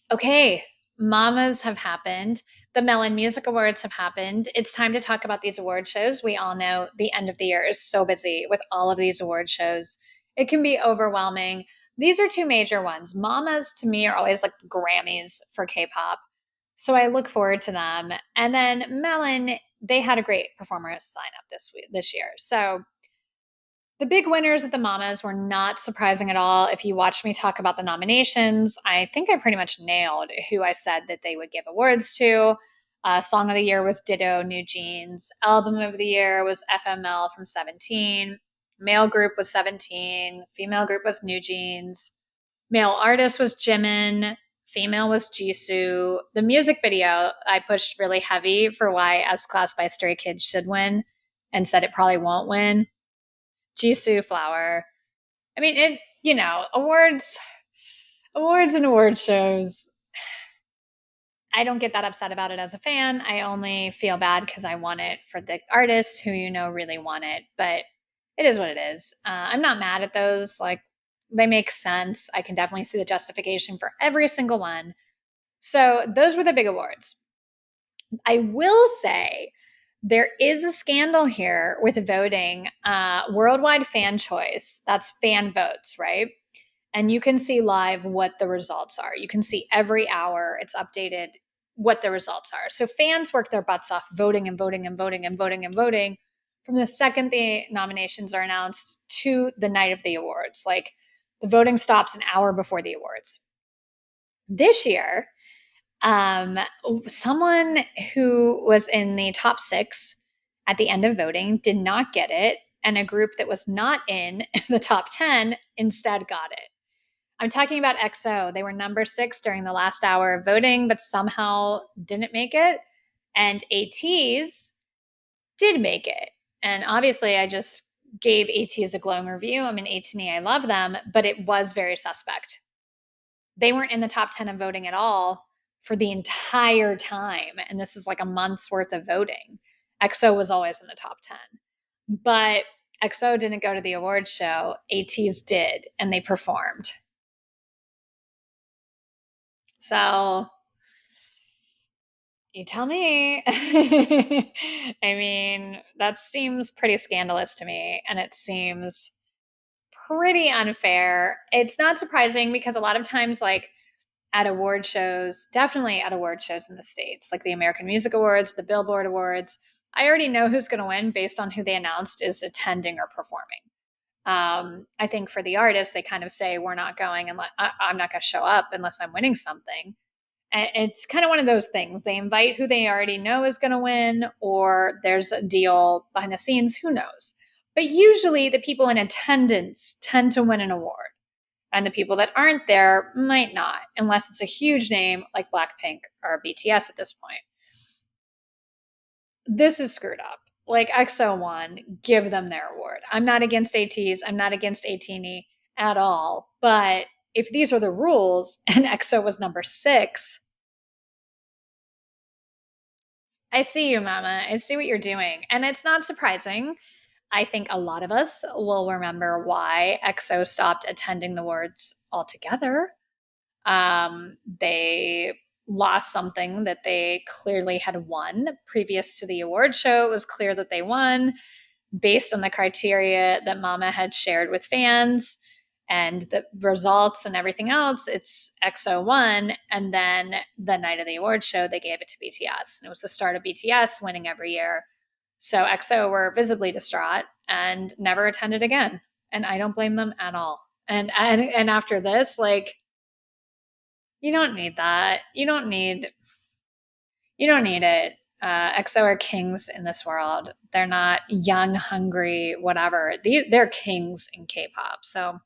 Okay, Mamas have happened. The Melon Music Awards have happened. It's time to talk about these award shows. We all know the end of the year is so busy with all of these award shows. It can be overwhelming. These are two major ones. Mamas to me are always like the Grammys for K-pop. So I look forward to them. And then Melon, they had a great performer sign up this year. So the big winners at the Mamas were not surprising at all. If you watched me talk about the nominations, I think I pretty much nailed who I said that they would give awards to. Song of the Year was Ditto, Newjeans. Album of the Year was FML from 17. Male group was 17. Female group was Newjeans. Male artist was Jimin. Female was Jisoo. The music video, I pushed really heavy for why As Class by Stray Kids should win and said it probably won't win. Jisoo Flower. I mean, awards and award shows. I don't get that upset about it as a fan. I only feel bad because I want it for the artists who really want it. But it is what it is. I'm not mad at those. Like, they make sense. I can definitely see the justification for every single one. So those were the big awards. I will say there is a scandal here with voting. Worldwide fan choice, that's fan votes, right? And you can see live what the results are. You can see every hour it's updated what the results are. So fans work their butts off voting and voting and voting and voting and voting from the second the nominations are announced to the night of the awards. Like, the voting stops an hour before the awards. This year, someone who was in the top 6 at the end of voting did not get it, and a group that was not in the top 10 instead got it. I'm talking about EXO. They were number 6 during the last hour of voting, but somehow didn't make it. And Ateez did make it. And obviously, I just gave Ateez a glowing review. I mean, Ateez, I love them, but it was very suspect. They weren't in the top 10 of voting at all for the entire time. And this is like a month's worth of voting. EXO was always in the top 10. But EXO didn't go to the awards show. Ateez did, and they performed. So you tell me. I mean, that seems pretty scandalous to me, and it seems pretty unfair. It's not surprising because a lot of times, like, at award shows, definitely at award shows in the States, like the American Music Awards, the Billboard Awards, I already know who's going to win based on who they announced is attending or performing. I think for the artists, they kind of say, we're not going and I'm not going to show up unless I'm winning something. And it's kind of one of those things. They invite who they already know is going to win, or there's a deal behind the scenes. Who knows? But usually the people in attendance tend to win an award. And the people that aren't there might not, unless it's a huge name like Blackpink or BTS at this point. This is screwed up. Like, EXO won, give them their award. I'm not against Ateez. I'm not against Ateez at all. But if these are the rules and EXO was number 6, I see you, Mama. I see what you're doing. And it's not surprising. I think a lot of us will remember why EXO stopped attending the awards altogether. They lost something that they clearly had won. Previous to the award show, it was clear that they won based on the criteria that Mama had shared with fans and the results and everything else. It's EXO won, and then the night of the award show, they gave it to BTS. And it was the start of BTS winning every year. So EXO were visibly distraught and never attended again. And I don't blame them at all. And after this, like, you don't need that. You don't need it. EXO are kings in this world. They're not young, hungry, whatever. They're kings in K-pop. So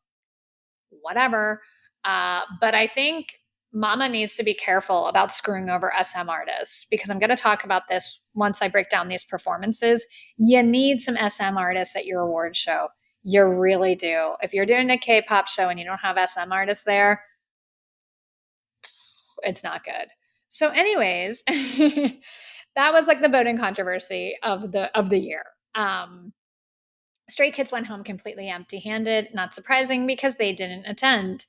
whatever. But I think Mama needs to be careful about screwing over SM artists, because I'm going to talk about this once I break down these performances. You need some SM artists at your award show. You really do. If you're doing a K-pop show and you don't have SM artists there, it's not good. So, anyways, that was like the voting controversy of the year. Stray Kids went home completely empty-handed. Not surprising because they didn't attend.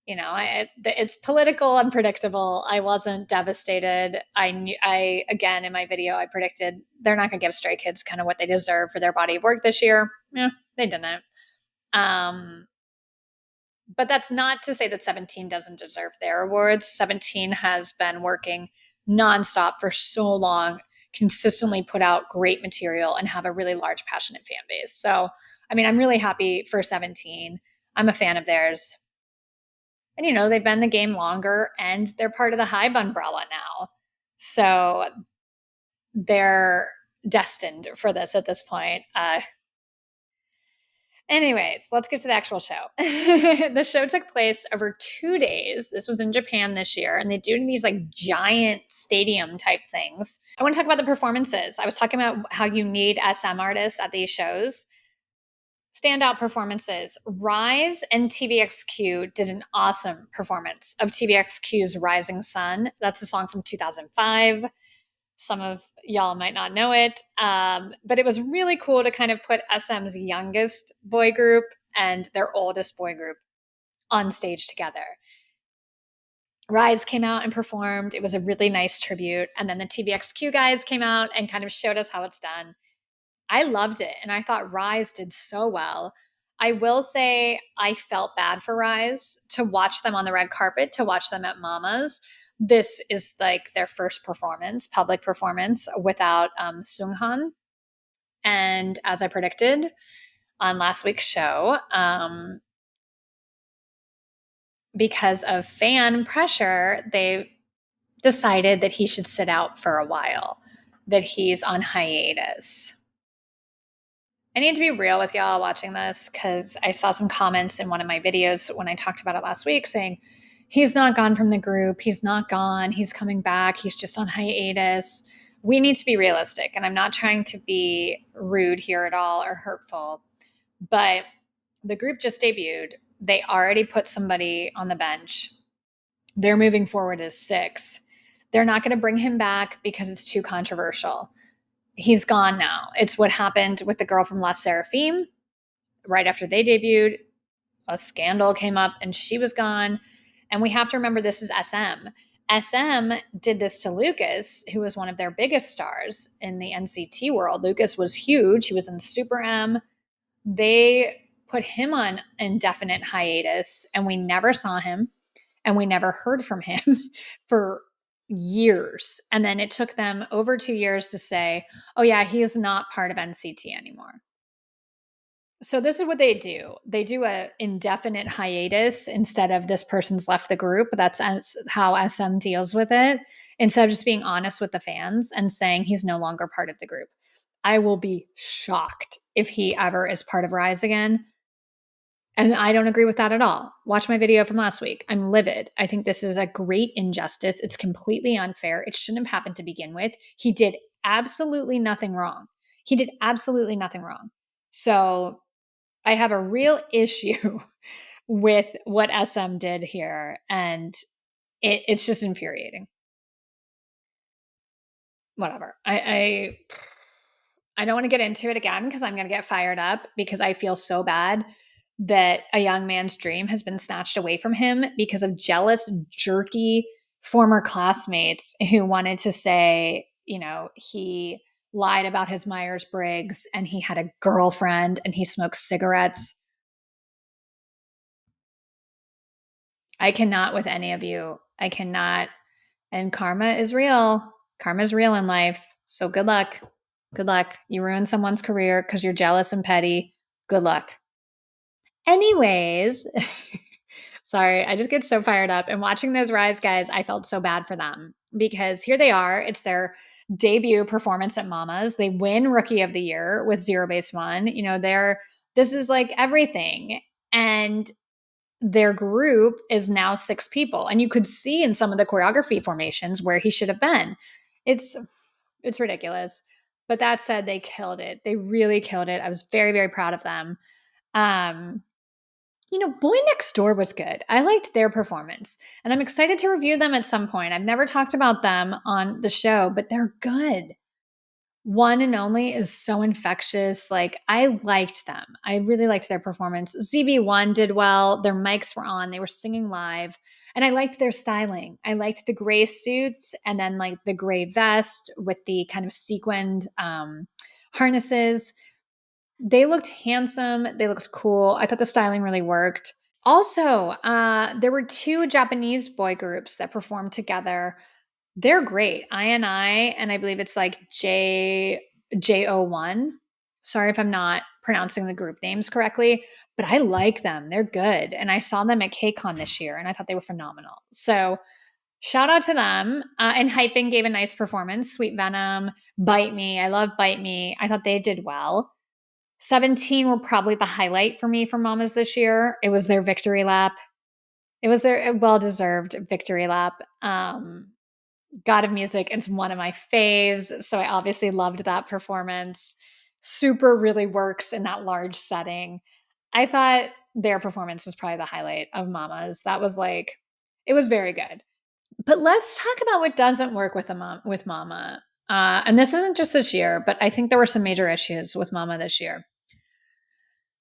it's political, unpredictable. I wasn't devastated. Again, in my video, I predicted they're not going to give Stray Kids kind of what they deserve for their body of work this year. Yeah, they didn't. But that's not to say that 17 doesn't deserve their awards. 17 has been working nonstop for so long, consistently put out great material, and have a really large, passionate fan base. So, I mean, I'm really happy for 17. I'm a fan of theirs. And, they've been in the game longer and they're part of the Hybe umbrella now. So they're destined for this at this point. Anyways, let's get to the actual show. The show took place over 2 days. This was in Japan this year, and they do these like giant stadium type things. I want to talk about the performances. I was talking about how you need SM artists at these shows. Standout performances. RIIZE and TVXQ did an awesome performance of TVXQ's Rising Sun. That's a song from 2005. Some of y'all might not know it, but it was really cool to kind of put SM's youngest boy group and their oldest boy group on stage together. RIIZE came out and performed. It was a really nice tribute. And then the TVXQ guys came out and kind of showed us how it's done. I loved it, and I thought RIIZE did so well. I will say I felt bad for RIIZE to watch them on the red carpet, to watch them at Mama's. This is like their first performance, public performance, without Sunghan. And as I predicted on last week's show, because of fan pressure, they decided that he should sit out for a while, that he's on hiatus. I need to be real with y'all watching this because I saw some comments in one of my videos when I talked about it last week saying, he's not gone from the group. He's not gone. He's coming back. He's just on hiatus. We need to be realistic. And I'm not trying to be rude here at all or hurtful, but the group just debuted. They already put somebody on the bench. They're moving forward as 6. They're not going to bring him back because it's too controversial. He's gone now. It's what happened with the girl from La Seraphim. Right after they debuted, a scandal came up and she was gone. And we have to remember this is SM. SM did this to Lucas, who was one of their biggest stars in the NCT world. Lucas was huge. He was in Super M. They put him on indefinite hiatus, and we never saw him, and we never heard from him for years. And then it took them over 2 years to say, oh yeah, he is not part of NCT anymore. So this is what they do. They do a indefinite hiatus instead of this person's left the group. That's how SM deals with it. Instead of just being honest with the fans and saying he's no longer part of the group. I will be shocked if he ever is part of RIIZE again. And I don't agree with that at all. Watch my video from last week. I'm livid. I think this is a great injustice. It's completely unfair. It shouldn't have happened to begin with. He did absolutely nothing wrong. He did absolutely nothing wrong. So I have a real issue with what SM did here. And it's just infuriating. Whatever. I don't want to get into it again because I'm going to get fired up because I feel so bad that a young man's dream has been snatched away from him because of jealous, jerky former classmates who wanted to say, he lied about his Myers-Briggs and he had a girlfriend and he smoked cigarettes. I cannot with any of you. I cannot. And karma is real. Karma is real in life. So good luck. Good luck. You ruin someone's career because you're jealous and petty. Good luck. Anyways, sorry, I just get so fired up. And watching those RIIZE guys, I felt so bad for them because here they are. It's their debut performance at Mama's. They win Rookie of the Year with Zero Base One. This is like everything. And their group is now 6 people. And you could see in some of the choreography formations where he should have been. It's ridiculous. But that said, they killed it. They really killed it. I was very, very proud of them. Boynextdoor was good. I liked their performance. And I'm excited to review them at some point. I've never talked about them on the show, but they're good. One and Only is so infectious. Like, I liked them. I really liked their performance. ZB1 did well. Their mics were on. They were singing live. And I liked their styling. I liked the gray suits and then like the gray vest with the kind of sequined harnesses. They looked handsome. They looked cool. I thought the styling really worked. Also, there were two Japanese boy groups that performed together. They're great. INI, and I believe it's like JO1. Sorry if I'm not pronouncing the group names correctly, but I like them. They're good. And I saw them at KCON this year and I thought they were phenomenal. So shout out to them. And Hyping gave a nice performance. Sweet Venom, Bite Me. I love Bite Me. I thought they did well. 17 were probably the highlight for me for Mamas this year. It was their victory lap. It was their well-deserved victory lap. God of Music is one of my faves, so I obviously loved that performance. Super really works in that large setting. I thought their performance was probably the highlight of Mama's. That was like, it was very good. But let's talk about what doesn't work with with Mama. And this isn't just this year, but I think there were some major issues with Mama this year.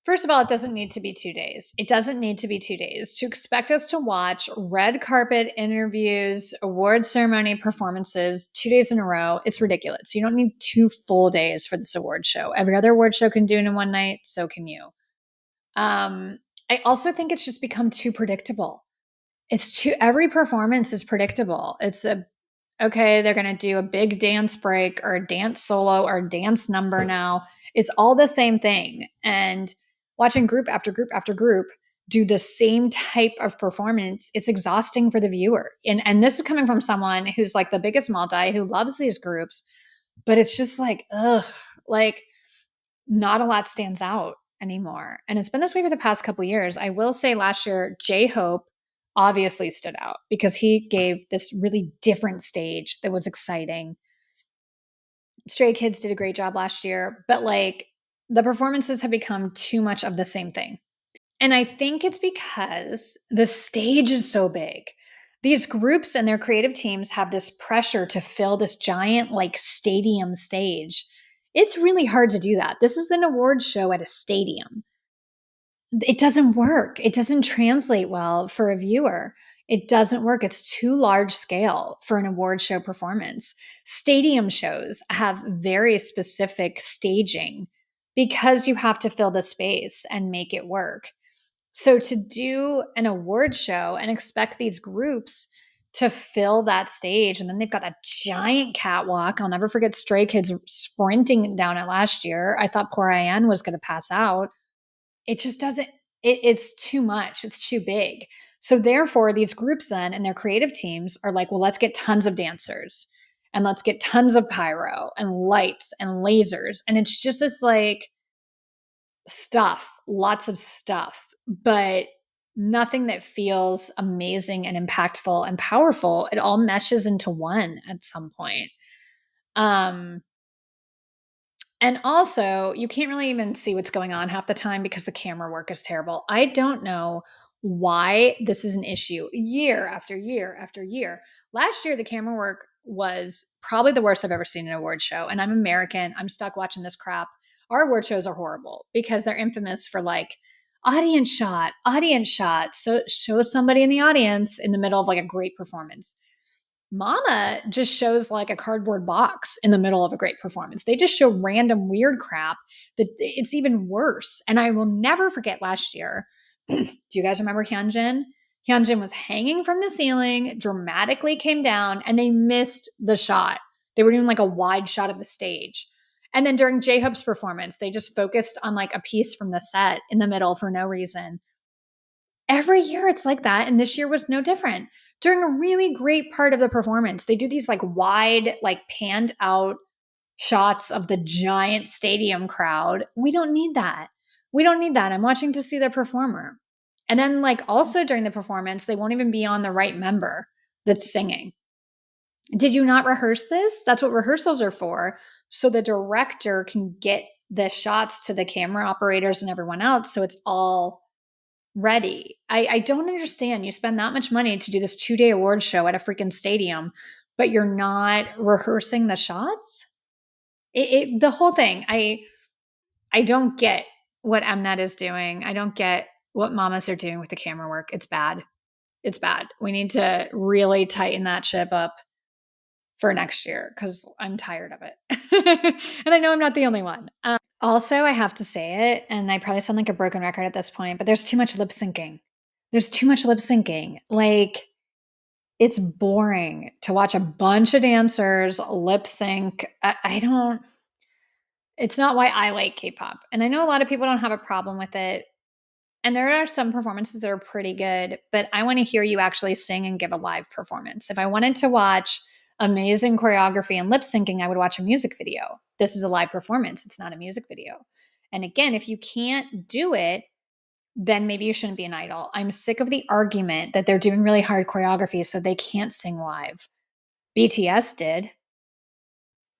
First of all, it doesn't need to be 2 days. It doesn't need to be 2 days. To expect us to watch red carpet interviews, award ceremony performances 2 days in a row, it's ridiculous. You don't need 2 full days for this award show. Every other award show can do it in one night, so can you. I also think it's just become too predictable. Every performance is predictable. Okay, they're going to do a big dance break or a dance solo or a dance number now. It's all the same thing. And watching group after group after group do the same type of performance, it's exhausting for the viewer. And this is coming from someone who's like the biggest multi who loves these groups, but it's just like, ugh, like not a lot stands out anymore. And it's been this way for the past couple years. I will say last year, J-Hope obviously stood out because he gave this really different stage that was exciting. Stray Kids did a great job last year, but like the performances have become too much of the same thing. And I think it's because the stage is so big. These groups and their creative teams have this pressure to fill this giant, like, stadium stage. It's really hard to do that. This is an award show at a stadium. It doesn't work. It doesn't translate well for a viewer. It doesn't work. It's too large scale for an award show performance. Stadium shows have very specific staging because you have to fill the space and make it work. So to do an award show and expect these groups to fill that stage, and then they've got a giant catwalk. I'll never forget Stray Kids sprinting down it last year. I thought poor IN was going to pass out. It just doesn't, it's too much. It's too big. So therefore, these groups then and their creative teams are like, well, let's get tons of dancers and let's get tons of pyro and lights and lasers. And it's just this like stuff, lots of stuff, but nothing that feels amazing and impactful and powerful. It all meshes into one at some point. And also, you can't really even see what's going on half the time because the camera work is terrible. I don't know why this is an issue year after year after year. Last year, the camera work was probably the worst I've ever seen in an award show. And I'm American. I'm stuck watching this crap. Our award shows are horrible because they're infamous for like audience shot. So show somebody in the audience in the middle of like a great performance. Mama just shows like a cardboard box in the middle of a great performance. They just show random weird crap that it's even worse. And I will never forget last year. Do you guys remember Hyunjin? Hyunjin was hanging from the ceiling, dramatically came down, and they missed the shot. They were doing like a wide shot of the stage. And then during J-Hope's performance, they just focused on like a piece from the set in the middle for no reason. Every year it's like that, and this year was no different. During a really great part of the performance, they do these like wide, like panned out shots of the giant stadium crowd. We don't need that. We don't need that. I'm watching to see the performer. And then like also during the performance, they won't even be on the right member that's singing. Did you not rehearse this? That's what rehearsals are for. So the director can get the shots to the camera operators and everyone else. So it's all ready. I don't understand. You spend that much money to do this 2-day award show at a freaking stadium, but you're not rehearsing the shots? The whole thing. I don't get what Mnet is doing. I don't get what mamas are doing with the camera work. It's bad. It's bad. We need to really tighten that ship up for next year because I'm tired of it. And I know I'm not the only one. Also, I have to say it, and I probably sound like a broken record at this point, but there's too much lip syncing. There's too much lip syncing. Like, it's boring to watch a bunch of dancers lip sync. I don't, it's not why I like K pop. And I know a lot of people don't have a problem with it. And there are some performances that are pretty good, but I want to hear you actually sing and give a live performance. If I wanted to watch amazing choreography and lip syncing, I would watch a music video. This is a live performance, it's not a music video. And again, if you can't do it, then maybe you shouldn't be an idol. I'm sick of the argument that they're doing really hard choreography so they can't sing live. BTS did.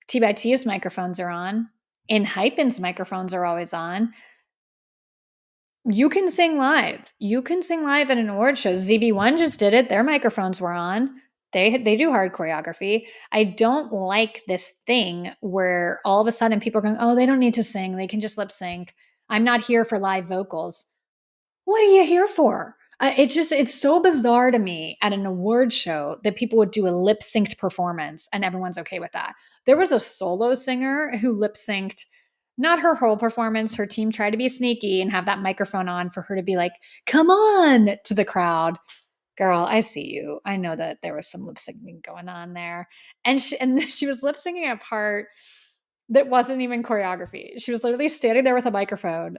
T by T's microphones are on. In Hypen's microphones are always on. You can sing live. You can sing live at an award show. ZB1 just did it. Their microphones were on. They do hard choreography. I don't like this thing where all of a sudden people are going, oh, they don't need to sing. They can just lip sync. I'm not here for live vocals. What are you here for? It's so bizarre to me at an award show that people would do a lip synced performance and everyone's okay with that. There was a solo singer who lip synced, not her whole performance. Her team tried to be sneaky and have that microphone on for her to be like, come on to the crowd. Girl, I see you. I know that there was some lip syncing going on there. And she was lip syncing a part that wasn't even choreography. She was literally standing there with a microphone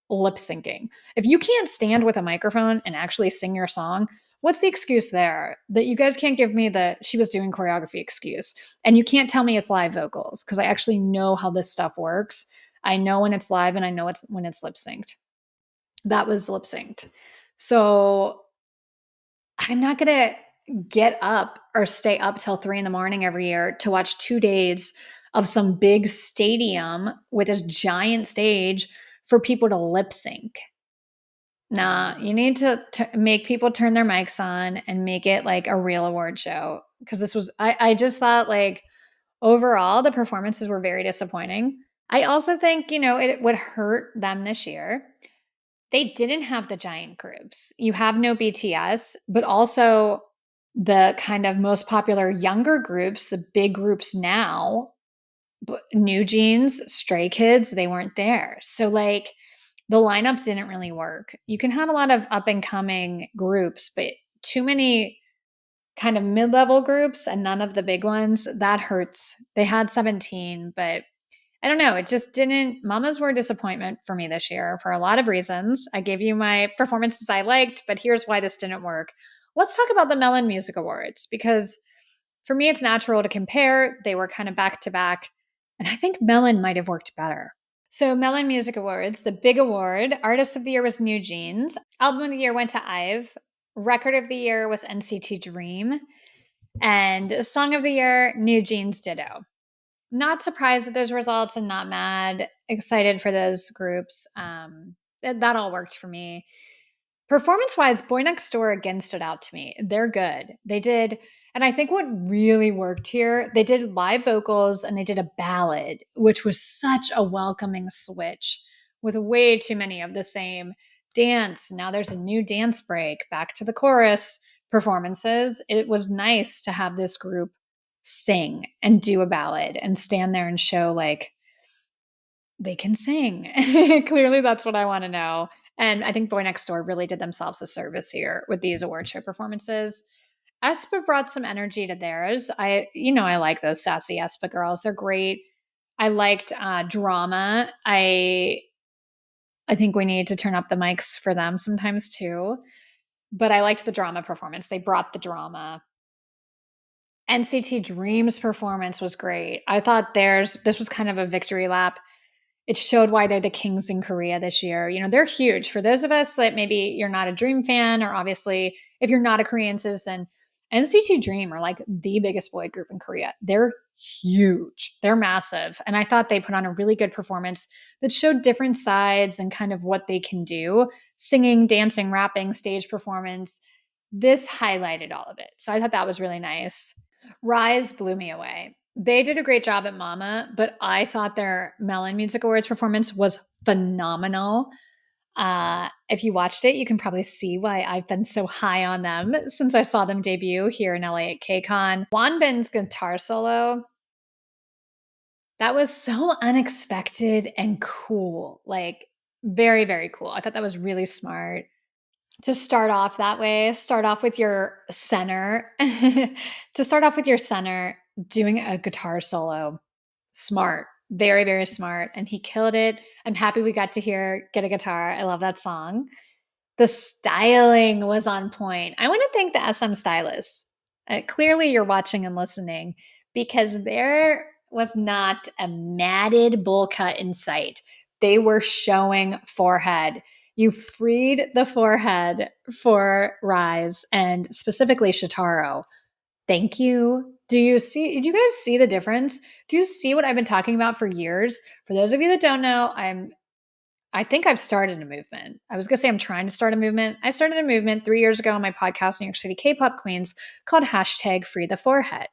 lip syncing. If you can't stand with a microphone and actually sing your song, what's the excuse there? That you guys can't give me the she was doing choreography excuse. And you can't tell me it's live vocals because I actually know how this stuff works. I know when it's live and I know it's when it's lip synced. That was lip synced. So I'm not going to get up or stay up till 3 in the morning every year to watch 2 days of some big stadium with this giant stage for people to lip sync. Nah, you need to make people turn their mics on and make it like a real award show. Because I just thought like overall the performances were very disappointing. I also think, it would hurt them this year. They didn't have the giant groups. You have no BTS, but also the kind of most popular younger groups, the big groups now, Newjeans, Stray Kids, they weren't there. So like the lineup didn't really work. You can have a lot of up and coming groups, but too many kind of mid-level groups and none of the big ones, that hurts. They had 17, but I don't know. It just didn't. Mamas were a disappointment for me this year for a lot of reasons. I gave you my performances I liked, but here's why this didn't work. Let's talk about the Melon Music Awards because for me, it's natural to compare. They were kind of back to back, and I think Melon might have worked better. So, Melon Music Awards, the big award, Artist of the Year was Newjeans, Album of the Year went to IVE, Record of the Year was NCT Dream, and Song of the Year, Newjeans Ditto. Not surprised at those results and not mad. Excited for those groups. That all worked for me. Performance-wise, Boynextdoor again stood out to me. They're good. They did, and I think what really worked here, they did live vocals and they did a ballad, which was such a welcoming switch with way too many of the same dance. Now there's a new dance break, back to the chorus performances. It was nice to have this group sing and do a ballad and stand there and show like they can sing. Clearly, that's what I want to know. And I think Boynextdoor really did themselves a service here with these award show performances. aespa brought some energy to theirs. I like those sassy aespa girls. They're great. I liked drama. I think we need to turn up the mics for them sometimes too. But I liked the drama performance. They brought the drama. NCT Dream's performance was great. I thought this was kind of a victory lap. It showed why they're the kings in Korea this year. They're huge. For those of us that maybe you're not a Dream fan, or obviously if you're not a Korean citizen, NCT Dream are like the biggest boy group in Korea. They're huge. They're massive. And I thought they put on a really good performance that showed different sides and kind of what they can do. Singing, dancing, rapping, stage performance. This highlighted all of it. So I thought that was really nice. RIIZE blew me away. They did a great job at Mama, but I thought their Melon Music Awards performance was phenomenal. If you watched it, you can probably see why I've been so high on them since I saw them debut here in LA at KCON. Wanbin's guitar solo, that was so unexpected and cool. Like, very, very cool. I thought that was really smart to start off that way. Start off with your center, to start off with your center doing a guitar solo. Smart, very, very smart. And he killed it. I'm happy we got to hear Get a Guitar. I love that song. The styling was on point. I want to thank the SM stylists. Clearly, you're watching and listening because there was not a matted bowl cut in sight. They were showing forehead. You freed the forehead for RIIZE and specifically Shotaro. Thank you. Did you guys see the difference? Do you see what I've been talking about for years? For those of you that don't know, I think I've started a movement. I was going to say I'm trying to start a movement. I started a movement 3 years ago on my podcast, New York City K-pop Queens, called hashtag Free the Forehead.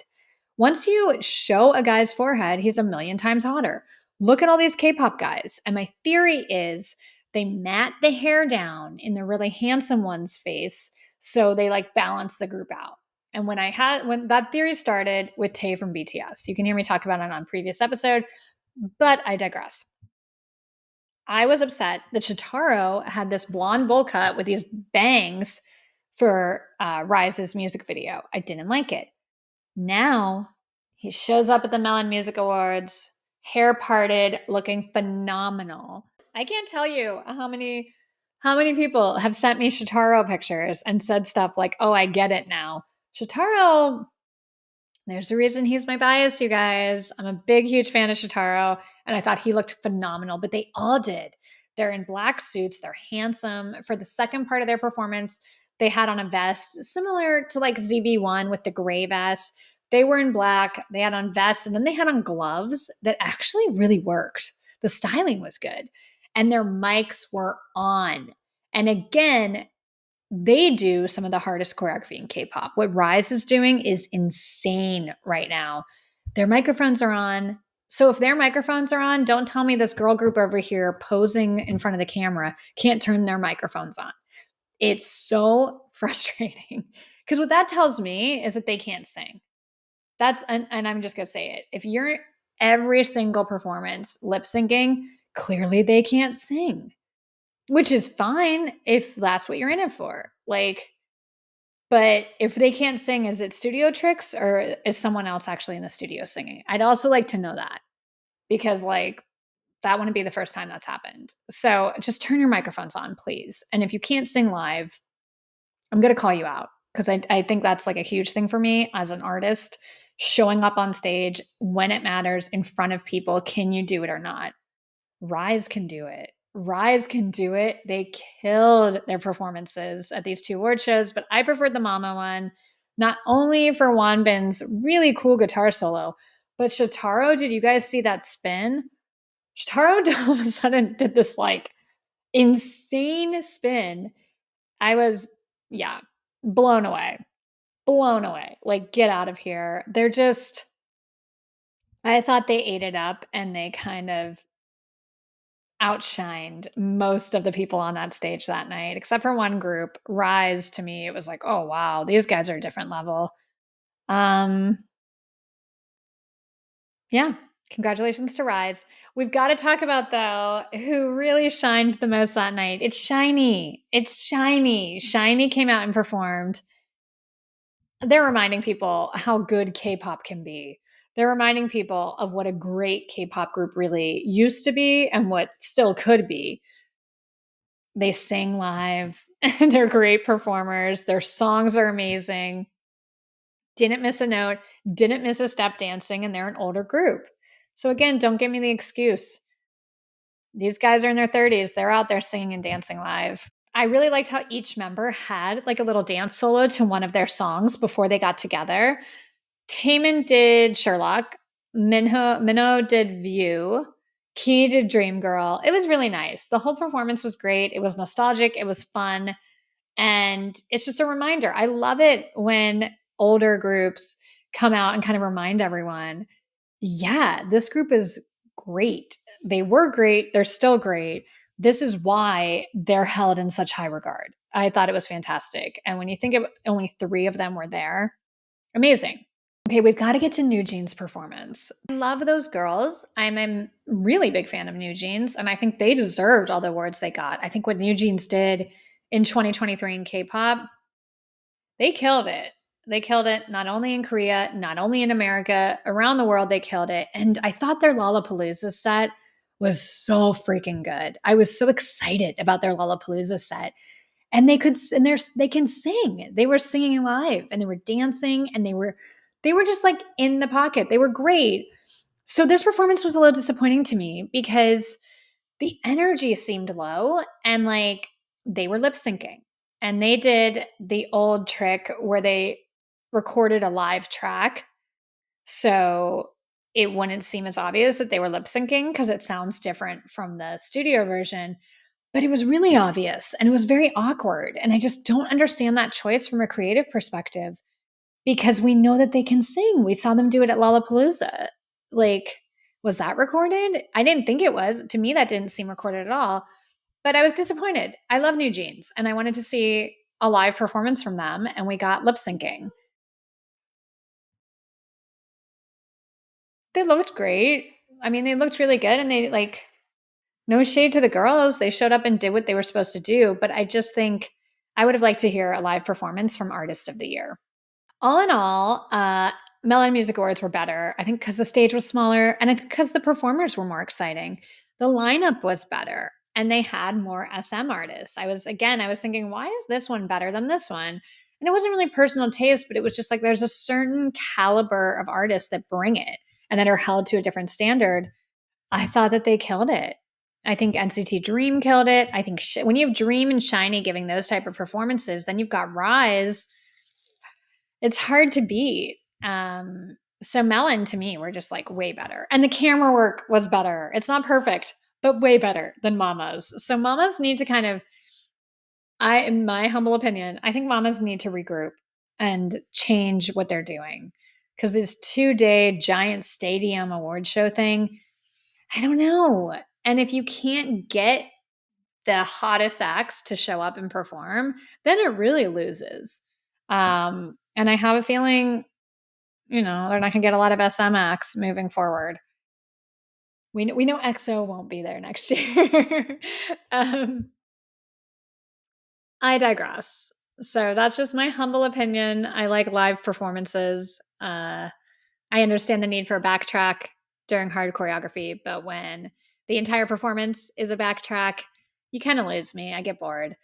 Once you show a guy's forehead, he's a million times hotter. Look at all these K-pop guys. And my theory is they mat the hair down in the really handsome one's face so they like balance the group out. And when that theory started with Tae from BTS, you can hear me talk about it on previous episode, but I digress. I was upset that Shotaro had this blonde bowl cut with these bangs for RIIZE's music video. I didn't like it. Now he shows up at the Melon Music Awards, hair parted, looking phenomenal. I can't tell you how many people have sent me Shotaro pictures and said stuff like, "Oh, I get it now." Shotaro, there's a reason he's my bias, you guys. I'm a big, huge fan of Shotaro, and I thought he looked phenomenal, but they all did. They're in black suits. They're handsome. For the second part of their performance, they had on a vest similar to like ZB1 with the gray vest. They were in black. They had on vests, and then they had on gloves that actually really worked. The styling was good, and their mics were on. And again, they do some of the hardest choreography in K-pop. What RIIZE is doing is insane right now. Their microphones are on. So if their microphones are on, don't tell me this girl group over here posing in front of the camera can't turn their microphones on. It's so frustrating because what that tells me is that they can't sing. And I'm just going to say it. If you're every single performance lip syncing, clearly they can't sing, which is fine if that's what you're in it for. Like, but if they can't sing, is it studio tricks or is someone else actually in the studio singing? I'd also like to know that because, like, that wouldn't be the first time that's happened. So just turn your microphones on, please. And if you can't sing live, I'm going to call you out because I think that's like a huge thing for me as an artist. Showing up on stage when it matters in front of people, can you do it or not? RIIZE can do it. RIIZE can do it. They killed their performances at these two award shows, but I preferred the Mama one, not only for Wanbin's really cool guitar solo, but Shotaro, did you guys see that spin? Shotaro all of a sudden did this like insane spin. I was, yeah, blown away. Blown away. Like, get out of here. I thought they ate it up and they kind of outshined most of the people on that stage that night, except for one group. RIIZE, to me, it was like, oh wow, these guys are a different level. Um, yeah, congratulations to RIIZE. We've got to talk about though who really shined the most that night. It's Shinee. It's Shinee. Shinee came out and performed. They're reminding people how good K-pop can be. They're reminding people of what a great K-pop group really used to be and what still could be. They sing live and they're great performers. Their songs are amazing. Didn't miss a note, didn't miss a step dancing, and they're an older group. So again, don't give me the excuse. These guys are in their 30s. They're out there singing and dancing live. I really liked how each member had like a little dance solo to one of their songs before they got together. Taemin did Sherlock. Minho did View. Key did Dream Girl. It was really nice. The whole performance was great. It was nostalgic. It was fun. And it's just a reminder. I love it when older groups come out and kind of remind everyone Yeah, this group is great. They were great. They're still great. This is why they're held in such high regard. I thought it was fantastic. And when you think of only three of them were there, amazing. Okay, we've got to get to Newjeans' performance. I love those girls. I'm a really big fan of Newjeans, and I think they deserved all the awards they got. I think what Newjeans did in 2023 in K-pop, they killed it. They killed it not only in Korea, not only in America, around the world, they killed it. And I thought their Lollapalooza set was so freaking good. I was so excited about their Lollapalooza set. And they can sing. They were singing live and they were dancing and they were just like in the pocket. They were great. So this performance was a little disappointing to me because the energy seemed low and like they were lip syncing and they did the old trick where they recorded a live track so it wouldn't seem as obvious that they were lip syncing because it sounds different from the studio version. But it was really obvious and it was very awkward. And I just don't understand that choice from a creative perspective because we know that they can sing. We saw them do it at Lollapalooza. Like, was that recorded? I didn't think it was. To me, that didn't seem recorded at all. But I was disappointed. I love Newjeans and I wanted to see a live performance from them, and we got lip syncing. They looked great. I mean, they looked really good and they like, no shade to the girls. They showed up and did what they were supposed to do. But I just think I would have liked to hear a live performance from Artist of the Year. All in all, Melon Music Awards were better. I think because the stage was smaller and I think because the performers were more exciting. The lineup was better and they had more SM artists. I was thinking, why is this one better than this one? And it wasn't really personal taste, but it was just like there's a certain caliber of artists that bring it and that are held to a different standard. I thought that they killed it. I think NCT Dream killed it. I think when you have Dream and Shinee giving those type of performances, then you've got RIIZE. It's hard to beat. So Melon to me were just like way better. And the camera work was better. It's not perfect, but way better than Mama's. So Mama's need to kind of, in my humble opinion, I think Mamas need to regroup and change what they're doing. Because this 2-day giant stadium award show thing, I don't know. And if you can't get the hottest acts to show up and perform, then it really loses. And I have a feeling, they're not going to get a lot of SM acts moving forward. We know EXO won't be there next year. um, I digress. So that's just my humble opinion. I like live performances. I understand the need for a backtrack during hard choreography, but when the entire performance is a backtrack, you kind of lose me. I get bored.